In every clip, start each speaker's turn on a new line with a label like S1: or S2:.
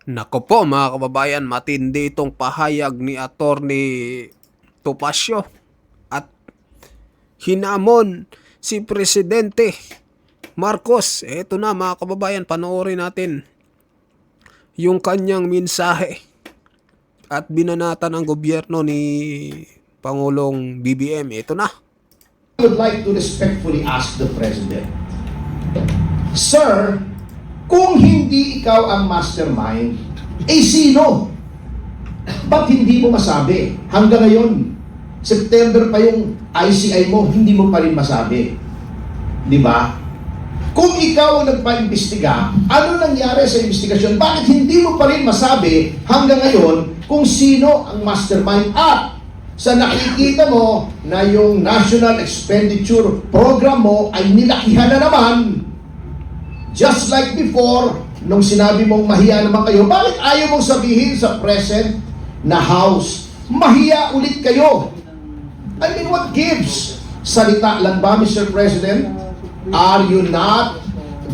S1: Nako po mga kababayan, matindi itong pahayag ni Attorney Topacio at hinamon si Presidente Marcos. Eto na mga kababayan, panoorin natin yung kanyang mensahe at binanatan ng gobyerno ni Pangulong BBM. Ito na.
S2: I would like to respectfully ask the President, Sir, kung hindi ikaw ang mastermind, sino? Ba't hindi mo masabi? Hanggang ngayon, September pa yung ICI mo, hindi mo pa rin masabi. Di ba? Kung ikaw ang nagpa-imbestiga, ano nangyari sa investigasyon? Bakit hindi mo pa rin masabi hanggang ngayon kung sino ang mastermind? At sa nakikita mo na yung National Expenditure Program mo ay nilakihan na naman, just like before, nung sinabi mong mahiya naman kayo, bakit ayaw mong sabihin sa present na House, mahiya ulit kayo? I mean, what gives? Salita lang ba, Mr. President? Are you not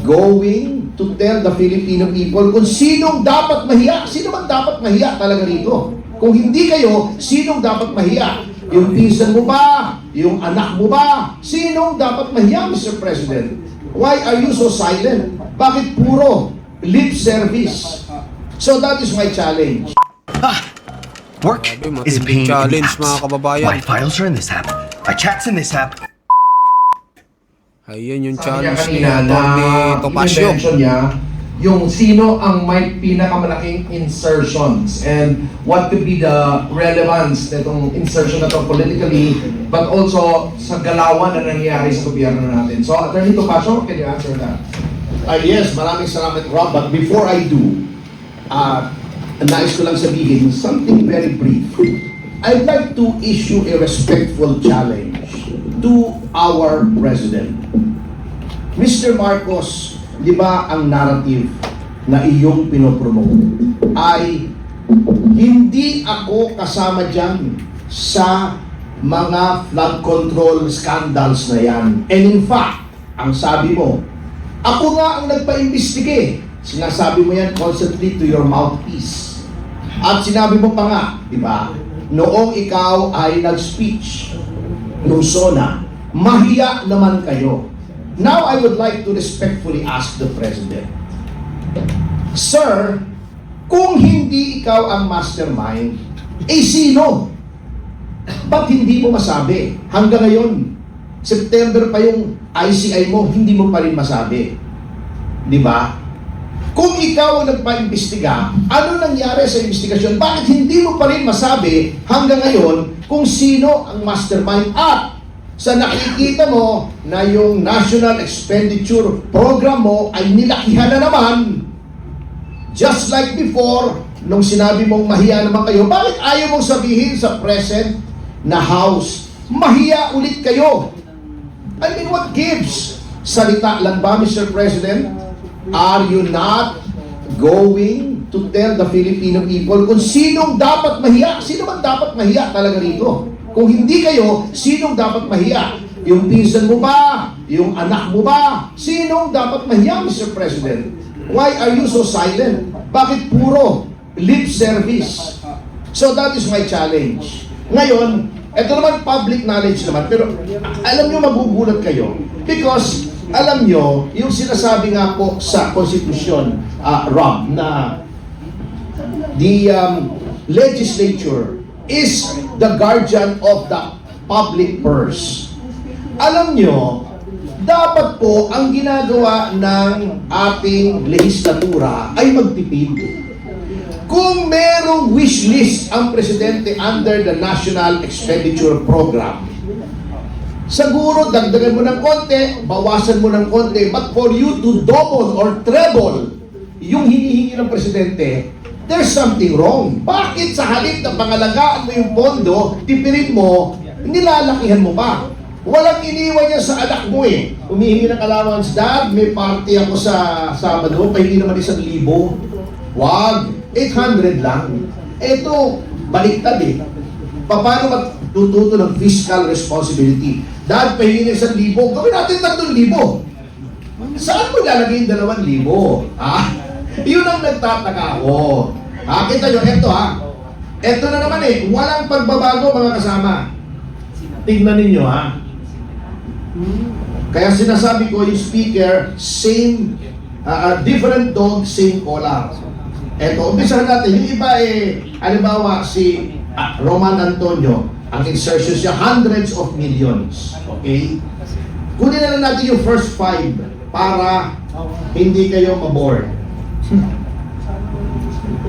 S2: going to tell the Filipino people kung sinong dapat mahiya? Sino man dapat mahiya talaga rito? Kung hindi kayo, sinong dapat mahiya? Yung pinsan mo ba? Yung anak mo ba? Sinong dapat mahiya, Mr. President? Why are you so silent? Bakit puro lip service? So that is my challenge.
S3: Work
S1: Sabi,
S3: is a
S1: matinding
S3: pain in the
S1: challenge,
S3: apps.
S1: mga kababayan.
S3: My files are in this app. My chat's in this app.
S1: Ayan yung
S4: Sabi niya
S1: challenge ni
S4: kanina
S1: Attorney
S4: na
S1: Topacio.
S4: i-mention niya yung sino ang may pinakamalaking insertions and what could be the relevance nitong insertion na to politically but also sa galawan na nangyayari sa gobyerno natin. So, Attorney Topacio, can you answer that?
S2: Yes, maraming salamat, Rob. But before I do, nais ko lang sabihin something very brief. I'd like to issue a respectful challenge to our President. Mr. Marcos, di ba ang narrative na iyong pinopromote ay hindi ako kasama dyan sa mga flood control scandals na yan. And in fact, ang sabi mo, ako nga ang nagpa-imbestige. Sinasabi mo yan constantly to your mouthpiece. At sinabi mo pa nga, di ba, noong ikaw ay nag-speech nung SONA, mahiya naman kayo. Now, I would like to respectfully ask the President, Sir, kung hindi ikaw ang mastermind, sino? Ba't hindi mo masabi? Hanggang ngayon, September pa yung ICI mo, hindi mo pa rin masabi. Di ba? Kung ikaw ang nagpa-imbestiga, ano nangyari sa investigasyon? Bakit hindi mo pa rin masabi hanggang ngayon kung sino ang mastermind? At sa nakikita mo na yung National Expenditure Program mo ay nilakihan na naman, just like before, nung sinabi mong mahiya naman kayo, bakit ayaw mong sabihin sa present na House, mahiya ulit kayo? I mean, what gives? Salita lang ba, Mr. President? Are you not going to tell the Filipino people kung sinong dapat mahiya? Sino man dapat mahiya talaga rito? Kung hindi kayo, sinong dapat mahiya? Yung pinsan mo ba? Yung anak mo ba? Sinong dapat mahiya, Mr. President? Why are you so silent? Bakit puro lip service? So that is my challenge. Ngayon, ito naman public knowledge naman, pero alam nyo, magugulat kayo. Because, alam nyo, yung sinasabi nga po sa Konstitusyon, Rob, na the legislature is the guardian of the public purse. Alam nyo, dapat po ang ginagawa ng ating legislatura ay magtipid. Kung merong wish list ang presidente under the National Expenditure Program, siguro dagdagan mo ng konti, bawasan mo ng konti, but for you to double or treble yung hinihingi ng presidente, there's something wrong. Bakit sa halip na pangalagaan mo yung pondo, tipirin mo, nilalakihan mo pa? Walang iniwan niya sa anak mo eh. Humihingi ng allowance, Dad, may party ako sa Sabado, pahingi naman 1,000. Wag, 800 lang. Eto, baliktad eh. Paano matututo ng fiscal responsibility? Dad, pahingi ng 1,000, gawin natin 3,000. Saan mo lalagay yung 2,000? Yun ang nagtataka ako. Kita nyo, eto ha. Eto na naman walang pagbabago mga kasama. Tignan ninyo ha. Kaya sinasabi ko yung speaker, same, different dog, same collar. Eto, umpisahan natin. Yung iba halimbawa si Roman Antonio, ang insertion siya, hundreds of millions. Okay? Kunin na lang natin yung first 5 para hindi kayo maboard.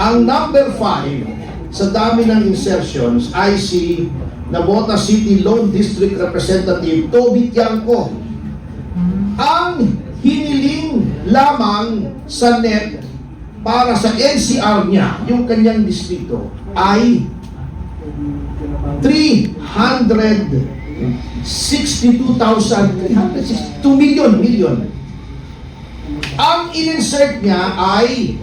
S2: Ang number 5 sa dami ng insertions ay si Nabota City Lone District Representative Toby Tiangco. Ang hiniling lamang sa NEP para sa NCR niya, yung kanyang distrito, ay 2 million. Ang in-insert niya ay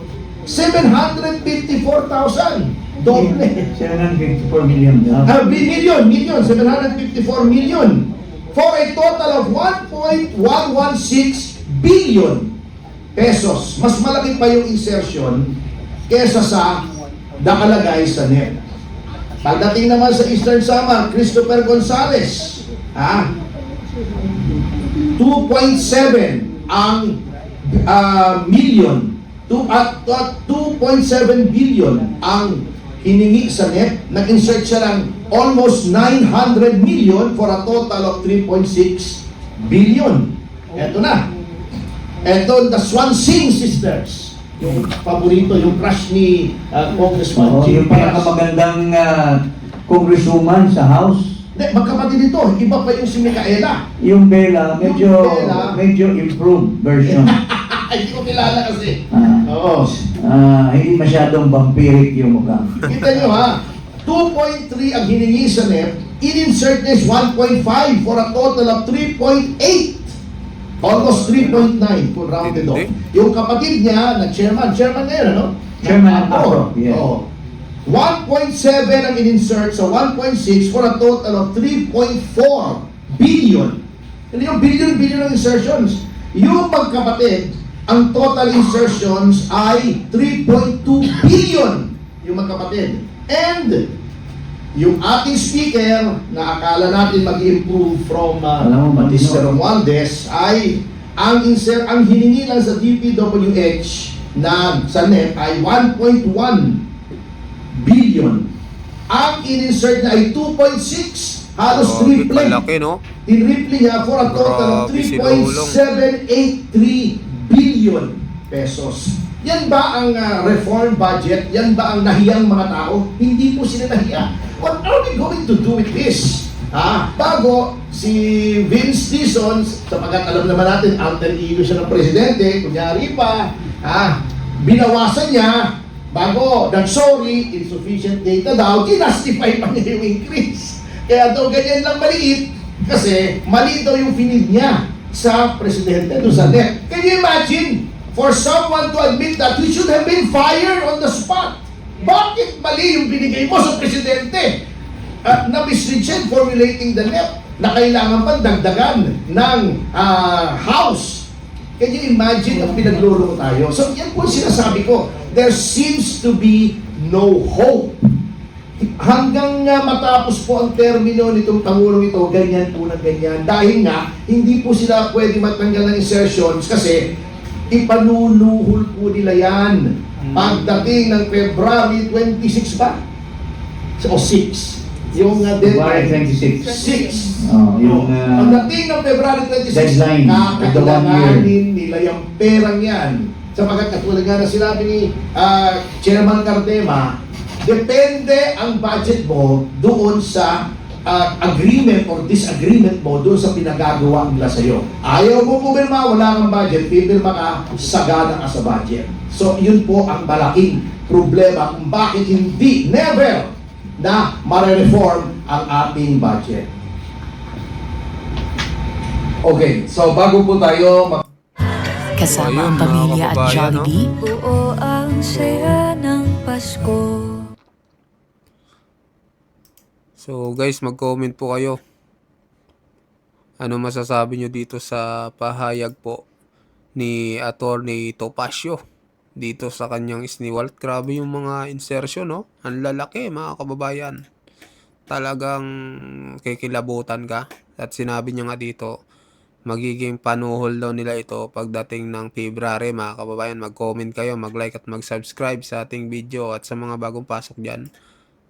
S2: 754,000. Doble.
S5: 754 million.
S2: Million, 754 million. For a total of 1.116 billion pesos. Mas malaki pa yung insertion kesa sa nakalagay sa NEP. Pagdating naman sa Eastern Samar, Christopher Gonzales, 2.7 ang million, 2.7 billion ang hiningi sa NEP. Nag-insert siya ng almost 900 million for a total of 3.6 billion. Eto na. Eto, the Swansing Sisters. Yung paborito, yung crush ni Congressman Jim
S5: Yung
S2: Paras.
S5: pinakamagandang congresswoman sa House.
S2: Hindi, magkapatid ito. Iba pa yung si Micaela.
S5: Yung Bella,
S2: Bella.
S5: medyo improved version.
S2: Hindi ko kilala kasi. Oo.
S5: Hindi masyadong vampiric yung mukha.
S2: Kita nyo ha, 2.3 ang hiningi sa NEP, in-insert is 1.5 for a total of 3.8. Almost 3.9 kung rounded off. Yung kapatid niya, na chairman ngayon, ano?
S5: Chairman ng APRO, yeah.
S2: Oo. 1.7 ang in-insert sa 1.6 for a total of 3.4 billion. Hindi yung billion ng insertions. Yung magkapatid, ang total insertions ay 3.2 billion yung magkapatid. And yung ating speaker na akala natin mag-improve from Mr. Romualdez ay ang hiningi lang sa DPWH na sa NEP ay 1.1 billion. Ang in-insert na ay 2.6, halos triple.
S1: Malaki, no?
S2: In-triple niya for a total of
S1: Grabe, si
S2: 3.783 billion pesos. Yan ba ang reform budget? Yan ba ang nahiyang mga tao? Hindi po sila nahiya. What are we going to do with this? Bago si Vince Dizon, sapagkat alam naman natin, alter ego siya ng presidente, kunyari pa, binawasan niya, bago nag-sorry, insufficient data daw, kinastify pa niya yung increase. Kaya daw ganyan lang maliit, kasi mali daw yung finid niya sa presidente, doon sa NEP. Can you imagine? For someone to admit that he should have been fired on the spot. Bakit mali yung binigay mo sa presidente? Na-misread siya formulating the NEP na kailangan pa dagdagan ng House. Can you imagine ang pinagluloko tayo? So yan po sinasabi ko. There seems to be no hope. Hanggang matapos po ang termino nitong Pangulong ito, ganyan po na ganyan. Dahil nga, hindi po sila pwede matanggal ng insertions kasi ipanunuhol po nila yan. Pagdating ng February 26 ba? O 6. Yung
S5: February 26.
S2: 6. Pagdating ng February 26,
S5: Deadline.
S2: kakailanganin nila yung perang yan. Sapagkat katulad nga na sinabi ni Chairman Cardema, depende ang budget mo doon sa agreement or disagreement mo doon sa pinagagawa nila sa'yo. Ayaw mo pumirma, wala kang budget, pipirma ka, sagana ka sa budget. So, yun po ang malaking problema kung bakit hindi, never, na mare-reform ang ating budget.
S4: Okay, so bago po tayo
S6: Kasama
S1: Ayun,
S6: ang
S1: mga
S6: pamilya at
S1: kababayan, no?
S6: Jollibee,
S7: Buo ang saya ng Pasko.
S1: So guys, mag-comment po kayo. Ano masasabi nyo dito sa pahayag po ni Attorney Topacio dito sa kanyang Sniwalt. Grabe yung mga insertion, no? Ang lalaki, mga kababayan. Talagang kikilabutan ka. At sinabi niya nga dito, magiging panuhol daw nila ito pagdating ng February, mga kababayan. Mag-comment kayo, mag-like at mag-subscribe sa ating video. At sa mga bagong pasok dyan,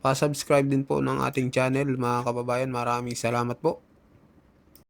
S1: pa-subscribe din po ng ating channel, mga kababayan. Maraming salamat po.